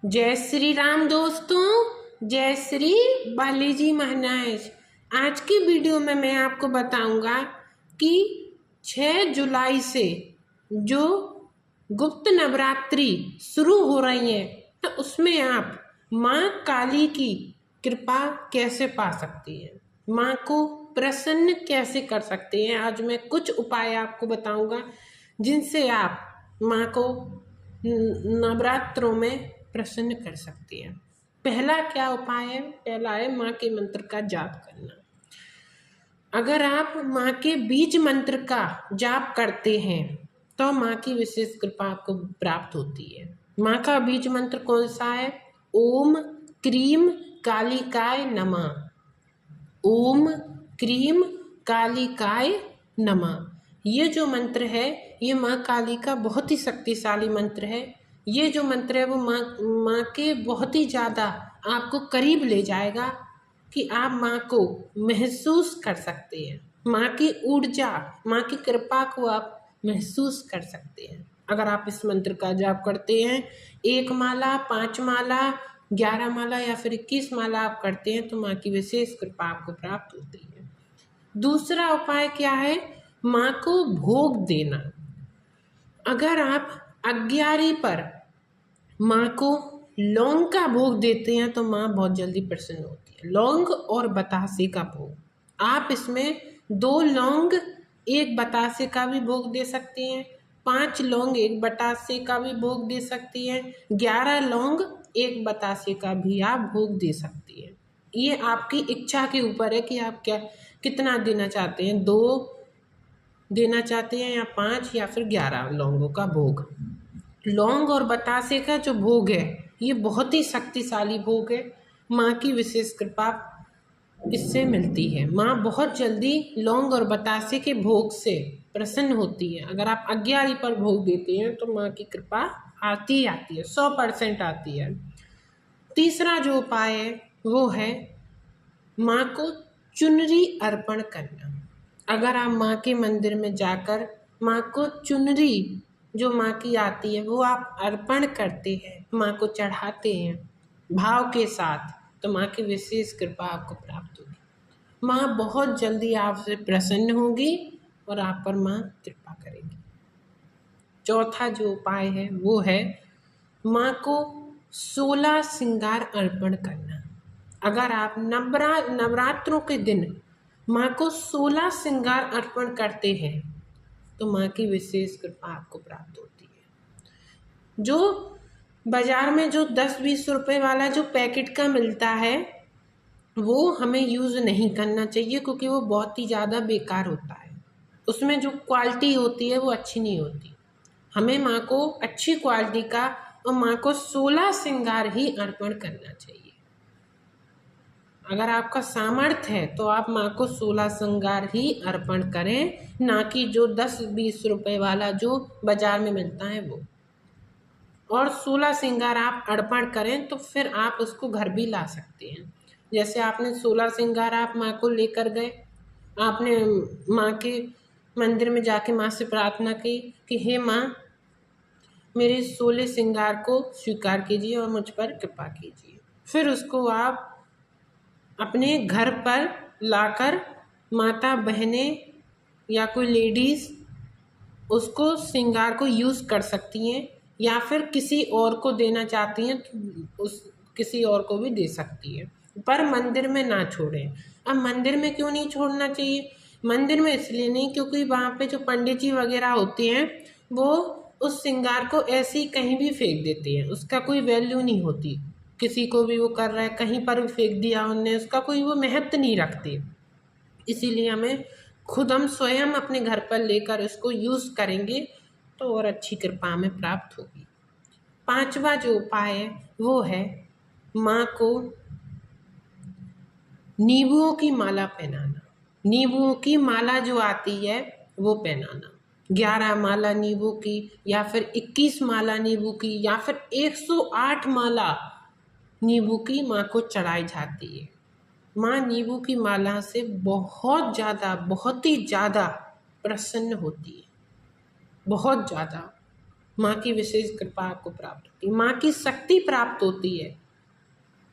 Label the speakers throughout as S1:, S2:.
S1: जय श्री राम दोस्तों, जय श्री बालाजी महाराज। आज की वीडियो में मैं आपको बताऊंगा कि 6 जुलाई से जो गुप्त नवरात्रि शुरू हो रही है तो उसमें आप माँ काली की कृपा कैसे पा सकती हैं, माँ को प्रसन्न कैसे कर सकते हैं। आज मैं कुछ उपाय आपको बताऊंगा जिनसे आप माँ को नवरात्रों में प्रसन्न कर सकती है। पहला क्या उपाय है? पहला है माँ के मंत्र का जाप करना। अगर आप माँ के बीज मंत्र का जाप करते हैं तो माँ की विशेष कृपा आपको प्राप्त होती है। माँ का बीज मंत्र कौन सा है? ओम क्रीम कालिकाय नमः। ओम क्रीम कालिकाय नमः। ये जो मंत्र है ये माँ काली का बहुत ही शक्तिशाली मंत्र है। ये जो मंत्र है वो माँ के बहुत ही ज़्यादा आपको करीब ले जाएगा कि आप माँ को महसूस कर सकते हैं। माँ की ऊर्जा, माँ की कृपा को आप महसूस कर सकते हैं। अगर आप इस मंत्र का जाप करते हैं 1 माला, 5 माला, 11 माला या फिर 21 माला आप करते हैं तो माँ की विशेष कृपा आपको प्राप्त होती है। दूसरा उपाय क्या है? माँ को भोग देना। अगर आप 11 पर माँ को लौंग का भोग देते हैं तो माँ बहुत जल्दी प्रसन्न होती है। लौंग और बतासे का भोग, आप इसमें 2 लौंग 1 बतासे का भी भोग दे सकती हैं, 5 लौंग 1 बतासे का भी भोग दे सकती हैं, 11 लौंग 1 बतासे का भी आप भोग दे सकती हैं। ये आपकी इच्छा के ऊपर है कि आप कितना देना चाहते हैं, 2 देना चाहते हैं या 5 या फिर 11 लौंगों का भोग। लौंग और बतासे का जो भोग है ये बहुत ही शक्तिशाली भोग है। माँ की विशेष कृपा इससे मिलती है। माँ बहुत जल्दी लौंग और बतासे के भोग से प्रसन्न होती है। अगर आप 11 पर भोग देते हैं तो माँ की कृपा आती ही आती है, 100% आती है। तीसरा जो उपाय है वो है माँ को चुनरी अर्पण करना। अगर आप माँ के मंदिर में जाकर माँ को चुनरी जो माँ की आती है वो आप अर्पण करते हैं, माँ को चढ़ाते हैं भाव के साथ, तो माँ की विशेष कृपा आपको प्राप्त होगी। माँ बहुत जल्दी आपसे प्रसन्न होगी और आप पर माँ कृपा करेगी। चौथा जो उपाय है वो है माँ को 16 श्रृंगार अर्पण करना। अगर आप नवरात्रों के दिन माँ को 16 श्रृंगार अर्पण करते हैं तो माँ की विशेष कृपा आपको प्राप्त होती है। जो बाजार में जो 10-20 रुपए वाला जो पैकेट का मिलता है वो हमें यूज़ नहीं करना चाहिए क्योंकि वो बहुत ही ज़्यादा बेकार होता है। उसमें जो क्वालिटी होती है वो अच्छी नहीं होती। हमें माँ को अच्छी क्वालिटी का और माँ को 16 श्रृंगार ही अर्पण करना चाहिए। अगर आपका सामर्थ्य है तो आप माँ को 16 श्रृंगार ही अर्पण करें, ना कि जो 10-20 रुपए वाला जो बाजार में मिलता है वो। और 16 श्रृंगार आप अर्पण करें तो फिर आप उसको घर भी ला सकते हैं। जैसे आपने 16 श्रृंगार आप माँ को लेकर गए, आपने माँ के मंदिर में जाके माँ से प्रार्थना की कि हे माँ, मेरे 16 श्रृंगार को स्वीकार कीजिए और मुझ पर कृपा कीजिए। फिर उसको आप अपने घर पर लाकर माता बहनें या कोई लेडीज़ उसको श्रृंगार को यूज़ कर सकती हैं, या फिर किसी और को देना चाहती हैं तो उस किसी और को भी दे सकती है, पर मंदिर में ना छोड़ें। अब मंदिर में क्यों नहीं छोड़ना चाहिए? मंदिर में इसलिए नहीं क्योंकि वहाँ पे जो पंडित जी वगैरह होते हैं वो उस श्रृंगार को ऐसे ही कहीं भी फेंक देते हैं, उसका कोई वैल्यू नहीं होती। किसी को भी वो कर रहा है, कहीं पर भी फेंक दिया उनने, उसका कोई वो महत्व नहीं रखते। इसीलिए हमें खुद हम स्वयं अपने घर पर लेकर इसको यूज़ करेंगे तो और अच्छी कृपा हमें प्राप्त होगी। 5वां जो उपाय है वो है माँ को नींबुओं की माला पहनाना। नींबुओं की माला जो आती है वो पहनाना। 11 माला नींबू की या फिर 21 माला नींबू की या फिर 108 माला नींबू की माँ को चढ़ाई जाती है। माँ नींबू की माला से बहुत ही ज़्यादा प्रसन्न होती है, बहुत ज़्यादा। माँ की विशेष कृपा आपको प्राप्त होती है, माँ की शक्ति प्राप्त होती है,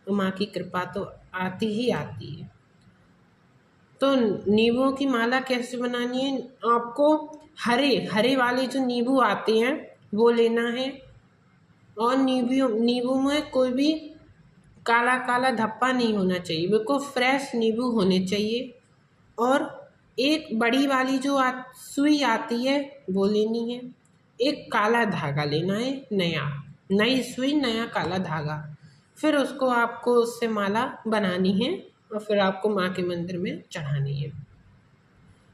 S1: तो माँ की कृपा तो आती ही आती है। तो नींबुओं की माला कैसे बनानी है? आपको हरे हरे वाले जो नींबू आते हैं वो लेना है, और नींबू में कोई भी काला काला धब्बा नहीं होना चाहिए, बिल्कुल फ्रेश नींबू होने चाहिए। और एक बड़ी वाली जो सुई आती है वो लेनी है। एक काला धागा लेना है, नई सुई, नया काला धागा। फिर उसको आपको उससे माला बनानी है और फिर आपको माँ के मंदिर में चढ़ानी है।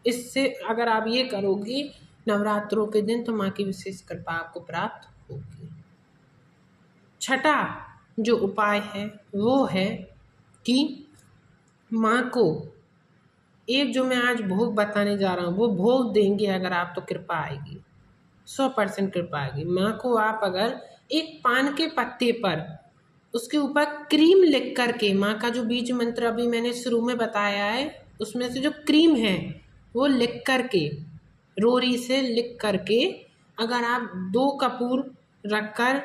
S1: इससे अगर आप ये करोगे नवरात्रों के दिन, तो माँ की विशेष कृपा आपको प्राप्त होगी। छठा जो उपाय है वो है कि माँ को एक जो मैं आज भोग बताने जा रहा हूँ वो भोग देंगे अगर आप, तो कृपा आएगी, 100% कृपा आएगी। माँ को आप अगर एक पान के पत्ते पर उसके ऊपर क्रीम लिख करके, माँ का जो बीज मंत्र अभी मैंने शुरू में बताया है उसमें से जो क्रीम है वो लिख करके, रोरी से लिख करके, अगर आप 2 कपूर रखकर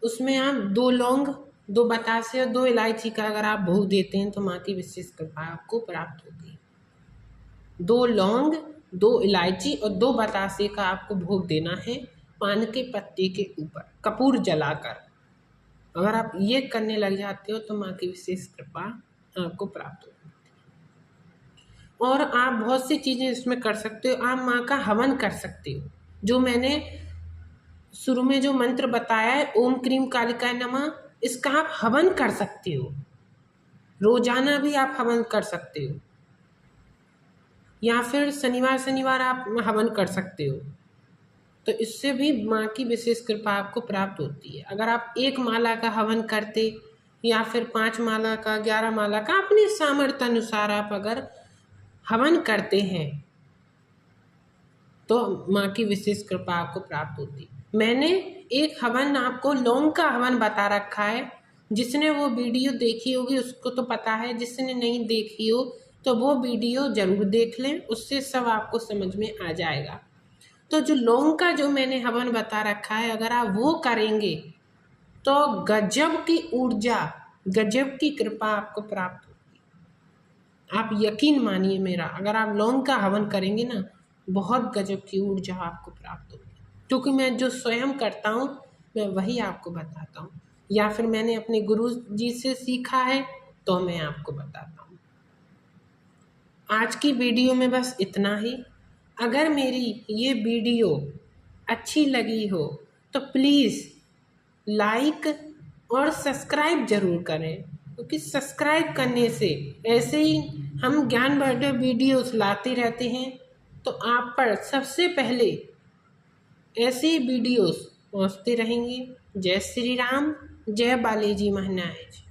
S1: उसमें आप 2 लौंग, 2 बतासे और 2 इलायची का अगर आप भोग देते हैं तो माँ की विशेष कृपा आपको प्राप्त होगी। 2 लौंग, 2 इलायची और 2 बतासे का आपको भोग देना है पान के पत्ते के ऊपर कपूर जलाकर। अगर आप ये करने लग जाते हो तो माँ की विशेष कृपा आपको प्राप्त होगी। और आप बहुत सी चीज़ें इसमें कर सकते हो। आप माँ का हवन कर सकते हो, जो मैंने शुरू में जो मंत्र बताया है, ओम क्रीम कालिकाय नमः, इसका आप हवन कर सकते हो। रोजाना भी आप हवन कर सकते हो, या फिर शनिवार आप हवन कर सकते हो। तो इससे भी माँ की विशेष कृपा आपको प्राप्त होती है। अगर आप 1 माला का हवन करते या फिर 5 माला का, 11 माला का, अपने सामर्थ्य अनुसार आप अगर हवन करते हैं तो माँ की विशेष कृपा आपको प्राप्त होती है। मैंने एक हवन आपको लौंग का हवन बता रखा है, जिसने वो वीडियो देखी होगी उसको तो पता है, जिसने नहीं देखी हो तो वो वीडियो ज़रूर देख लें, उससे सब आपको समझ में आ जाएगा। तो जो लौंग का जो मैंने हवन बता रखा है, अगर आप वो करेंगे तो गजब की ऊर्जा, गजब की कृपा आपको प्राप्त होगी। आप यकीन मानिए मेरा, अगर आप लौंग का हवन करेंगे ना, बहुत गजब की ऊर्जा आपको प्राप्त होगी। क्योंकि मैं जो स्वयं करता हूँ मैं वही आपको बताता हूँ, या फिर मैंने अपने गुरु जी से सीखा है तो मैं आपको बताता हूँ। आज की वीडियो में बस इतना ही। अगर मेरी ये वीडियो अच्छी लगी हो तो प्लीज़ लाइक और सब्सक्राइब ज़रूर करें, क्योंकि सब्सक्राइब करने से ऐसे ही हम ज्ञानवर्धक वीडियोस लाते रहते हैं, तो आप पर सबसे पहले ऐसे वीडियोस पहुंचते रहेंगे। जय श्री राम, जय बालाजी महाराज।